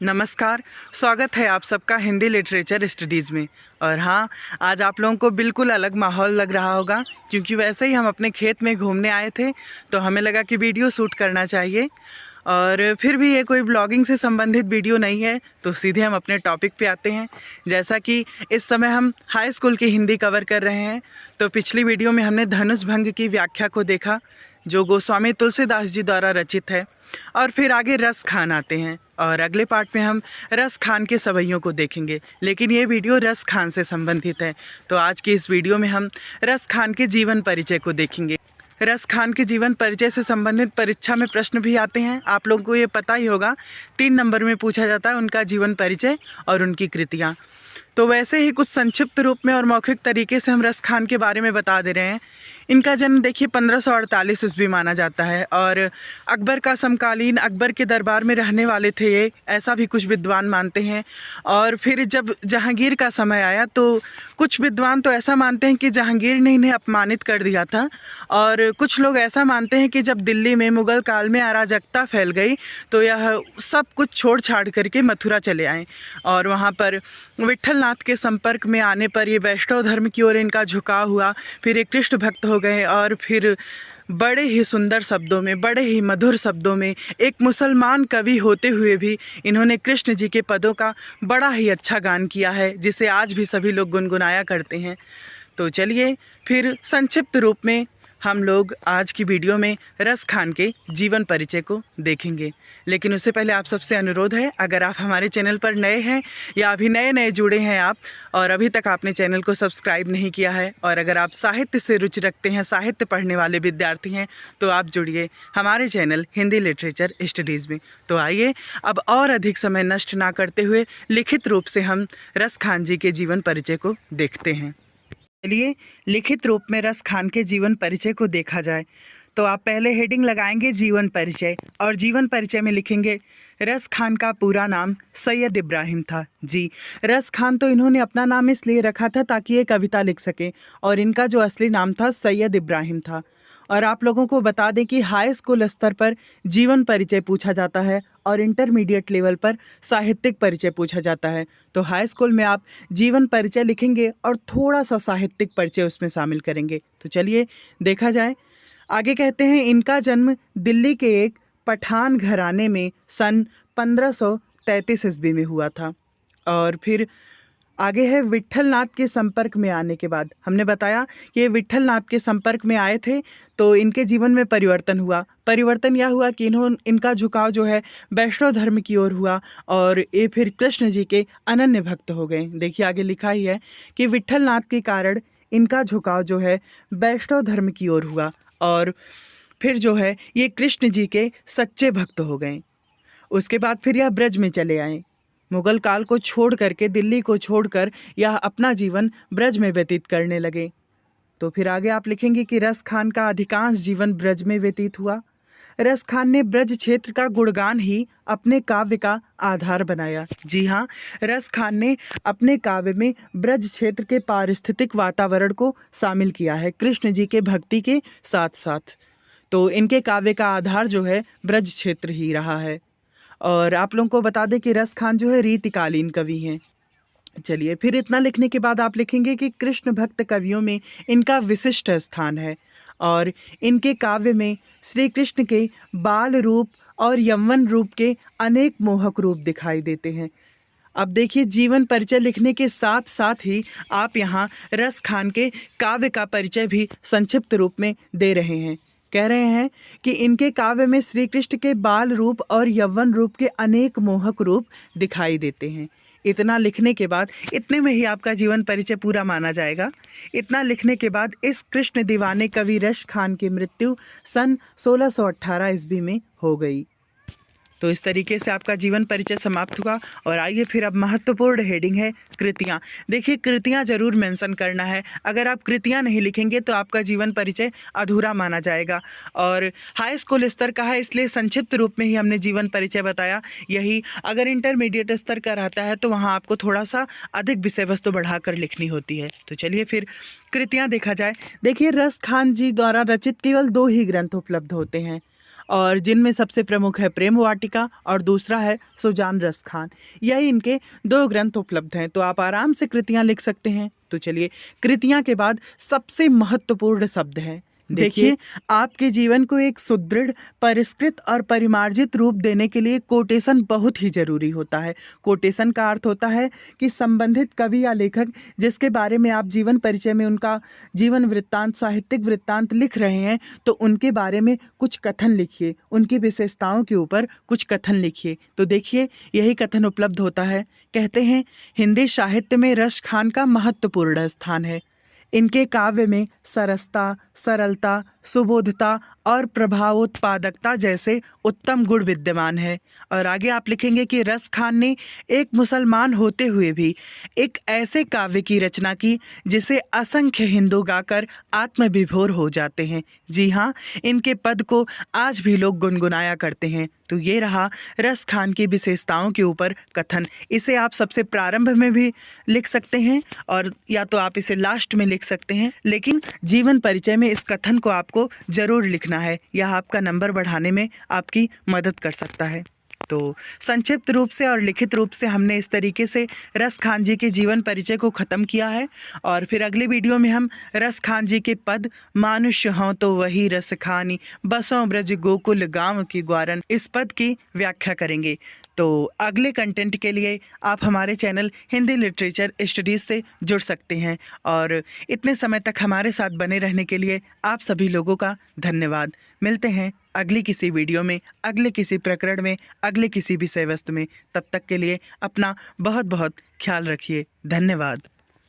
नमस्कार। स्वागत है आप सबका हिंदी लिटरेचर स्टडीज़ में। और हाँ, आज आप लोगों को बिल्कुल अलग माहौल लग रहा होगा, क्योंकि वैसे ही हम अपने खेत में घूमने आए थे तो हमें लगा कि वीडियो शूट करना चाहिए। और फिर भी ये कोई ब्लॉगिंग से संबंधित वीडियो नहीं है, तो सीधे हम अपने टॉपिक पे आते हैं। जैसा कि इस समय हम हाई स्कूल की हिंदी कवर कर रहे हैं, तो पिछली वीडियो में हमने धनुष भंग की व्याख्या को देखा, जो गोस्वामी तुलसीदास जी द्वारा रचित है। और फिर आगे रस खान आते हैं, और अगले पार्ट में हम रस खान के सवैयों को देखेंगे। लेकिन ये वीडियो रस खान से संबंधित है, तो आज की इस वीडियो में हम रस खान के जीवन परिचय को देखेंगे। रस खान के जीवन परिचय से संबंधित परीक्षा में प्रश्न भी आते हैं, आप लोगों को ये पता ही होगा। 3 नंबर में पूछा जाता है उनका जीवन परिचय और उनकी कृतियाँ। तो वैसे ही कुछ संक्षिप्त रूप में और मौखिक तरीके से हम रस खान के बारे में बता दे रहे हैं। इनका जन्म देखिए 1548 ईस्वी माना जाता है, और अकबर का समकालीन, अकबर के दरबार में रहने वाले थे ये, ऐसा भी कुछ विद्वान मानते हैं। और फिर जब जहांगीर का समय आया तो कुछ विद्वान तो ऐसा मानते हैं कि जहांगीर ने इन्हें अपमानित कर दिया था, और कुछ लोग ऐसा मानते हैं कि जब दिल्ली में मुग़ल काल में अराजकता फैल गई तो यह सब कुछ छोड़ छाड़ करके मथुरा चले आए, और वहाँ पर विट्ठल नाथ के संपर्क में आने पर ये वैष्णव धर्म की ओर इनका झुकाव हुआ। फिर ये कृष्ण भक्त हो गए, और फिर बड़े ही सुंदर शब्दों में, बड़े ही मधुर शब्दों में, एक मुसलमान कवि होते हुए भी इन्होंने कृष्ण जी के पदों का बड़ा ही अच्छा गान किया है, जिसे आज भी सभी लोग गुनगुनाया करते हैं। तो चलिए फिर संक्षिप्त रूप में हम लोग आज की वीडियो में रस खान के जीवन परिचय को देखेंगे। लेकिन उससे पहले आप सबसे अनुरोध है, अगर आप हमारे चैनल पर नए हैं या अभी नए जुड़े हैं आप, और अभी तक आपने चैनल को सब्सक्राइब नहीं किया है, और अगर आप साहित्य से रुचि रखते हैं, साहित्य पढ़ने वाले विद्यार्थी हैं, तो आप जुड़िए हमारे चैनल हिंदी लिटरेचर स्टडीज़ में। तो आइए अब और अधिक समय नष्ट ना करते हुए लिखित रूप से हम रस खान जी के जीवन परिचय को देखते हैं। चलिए लिखित रूप में रस खान के जीवन परिचय को देखा जाए। तो आप पहले हेडिंग लगाएंगे जीवन परिचय, और जीवन परिचय में लिखेंगे रस खान का पूरा नाम सैयद इब्राहिम था। जी, रस खान तो इन्होंने अपना नाम इसलिए रखा था ताकि ये कविता लिख सके, और इनका जो असली नाम था सैयद इब्राहिम था। और आप लोगों को बता दें कि हाई स्कूल स्तर पर जीवन परिचय पूछा जाता है, और इंटरमीडिएट लेवल पर साहित्यिक परिचय पूछा जाता है। तो हाई स्कूल में आप जीवन परिचय लिखेंगे और थोड़ा सा साहित्यिक परिचय उसमें शामिल करेंगे। तो चलिए देखा जाए। आगे कहते हैं इनका जन्म दिल्ली के एक पठान घराने में सन 1533 ईस्वी में हुआ था। और फिर आगे है विट्ठल नाथ के संपर्क में आने के बाद। हमने बताया कि ये विट्ठल नाथ के संपर्क में आए थे तो इनके जीवन में परिवर्तन हुआ। परिवर्तन यह हुआ कि इनका झुकाव जो है वैष्णव धर्म की ओर हुआ, और ये फिर कृष्ण जी के अनन्य भक्त हो गए। देखिए आगे लिखा ही है कि विट्ठल नाथ के कारण इनका झुकाव जो है वैष्णव धर्म की ओर हुआ, और फिर जो है ये कृष्ण जी के सच्चे भक्त हो गए। उसके बाद फिर यह ब्रज में चले आए। मुग़ल काल को छोड़ करके, दिल्ली को छोड़कर यह अपना जीवन ब्रज में व्यतीत करने लगे। तो फिर आगे आप लिखेंगे कि रस खान का अधिकांश जीवन ब्रज में व्यतीत हुआ। रस खान ने ब्रज क्षेत्र का गुणगान ही अपने काव्य का आधार बनाया। जी हाँ, रस खान ने अपने काव्य में ब्रज क्षेत्र के पारिस्थितिक वातावरण को शामिल किया है, कृष्ण जी के भक्ति के साथ साथ। तो इनके काव्य का आधार जो है ब्रज क्षेत्र ही रहा है। और आप लोगों को बता दें कि रस खान जो है रीतिकालीन कवि हैं। चलिए फिर इतना लिखने के बाद आप लिखेंगे कि कृष्ण भक्त कवियों में इनका विशिष्ट स्थान है, और इनके काव्य में श्री कृष्ण के बाल रूप और यौवन रूप के अनेक मोहक रूप दिखाई देते हैं। अब देखिए जीवन परिचय लिखने के साथ साथ ही आप यहाँ रस खान के काव्य का परिचय भी संक्षिप्त रूप में दे रहे हैं। कह रहे हैं कि इनके काव्य में श्री कृष्ण के बाल रूप और यौवन रूप के अनेक मोहक रूप दिखाई देते हैं। इतना लिखने के बाद, इतने में ही आपका जीवन परिचय पूरा माना जाएगा। इतना लिखने के बाद इस कृष्ण दीवाने कवि रस खान की मृत्यु सन 1618 ईस्वी में हो गई। तो इस तरीके से आपका जीवन परिचय समाप्त हुआ। और आइए फिर अब महत्वपूर्ण हेडिंग है कृतियाँ। देखिए कृतियाँ जरूर मेंशन करना है, अगर आप कृतियाँ नहीं लिखेंगे तो आपका जीवन परिचय अधूरा माना जाएगा। और हाई स्कूल स्तर का है इसलिए संक्षिप्त रूप में ही हमने जीवन परिचय बताया। यही अगर इंटरमीडिएट स्तर का रहता है तो वहाँ आपको थोड़ा सा अधिक विषय वस्तु बढ़ाकर लिखनी होती है। तो चलिए फिर कृतियाँ देखा जाए। देखिए रस खान जी द्वारा रचित केवल 2 ही ग्रंथ उपलब्ध होते हैं, और जिनमें सबसे प्रमुख है प्रेम वाटिका और दूसरा है सुजान रस खान। यही इनके 2 ग्रंथ उपलब्ध हैं, तो आप आराम से कृतियाँ लिख सकते हैं। तो चलिए, कृतियाँ के बाद सबसे महत्वपूर्ण शब्द है। देखिए, आपके जीवन को एक सुदृढ़, परिष्कृत और परिमार्जित रूप देने के लिए कोटेशन बहुत ही जरूरी होता है। कोटेशन का अर्थ होता है कि संबंधित कवि या लेखक जिसके बारे में आप जीवन परिचय में उनका जीवन वृत्तांत, साहित्यिक वृत्तांत लिख रहे हैं, तो उनके बारे में कुछ कथन लिखिए, उनकी विशेषताओं के ऊपर कुछ कथन लिखिए। तो देखिए, यही कथन उपलब्ध होता है। कहते हैं, हिंदी साहित्य में रस खान का महत्वपूर्ण स्थान है। इनके काव्य में सरसता, सरलता, सुबोधता और प्रभावोत्पादकता जैसे उत्तम गुण विद्यमान है। और आगे आप लिखेंगे कि रस खान ने एक मुसलमान होते हुए भी एक ऐसे काव्य की रचना की जिसे असंख्य हिंदू गाकर आत्मविभोर हो जाते हैं। जी हाँ, इनके पद को आज भी लोग गुनगुनाया करते हैं। तो ये रहा रस खान की विशेषताओं के ऊपर कथन। इसे आप सबसे प्रारंभ में भी लिख सकते हैं और या तो आप इसे लास्ट में लिख सकते हैं, लेकिन जीवन परिचय में इस कथन को आपको जरूर लिखना है। यह आपका नंबर बढ़ाने में आपकी मदद कर सकता है। तो संक्षिप्त रूप से और लिखित रूप से हमने इस तरीके से रस खान जी के जीवन परिचय को ख़त्म किया है। और फिर अगले वीडियो में हम रस खान जी के पद मानुष्य हों तो वही रस खानी, बसों ब्रज गोकुल गांव की ग्वारन, इस पद की व्याख्या करेंगे। तो अगले कंटेंट के लिए आप हमारे चैनल हिंदी लिटरेचर स्टडीज़ से जुड़ सकते हैं। और इतने समय तक हमारे साथ बने रहने के लिए आप सभी लोगों का धन्यवाद। मिलते हैं अगली किसी वीडियो में, अगले किसी प्रकरण में, अगले किसी विषय वस्तु में। तब तक के लिए अपना बहुत बहुत ख्याल रखिए। धन्यवाद।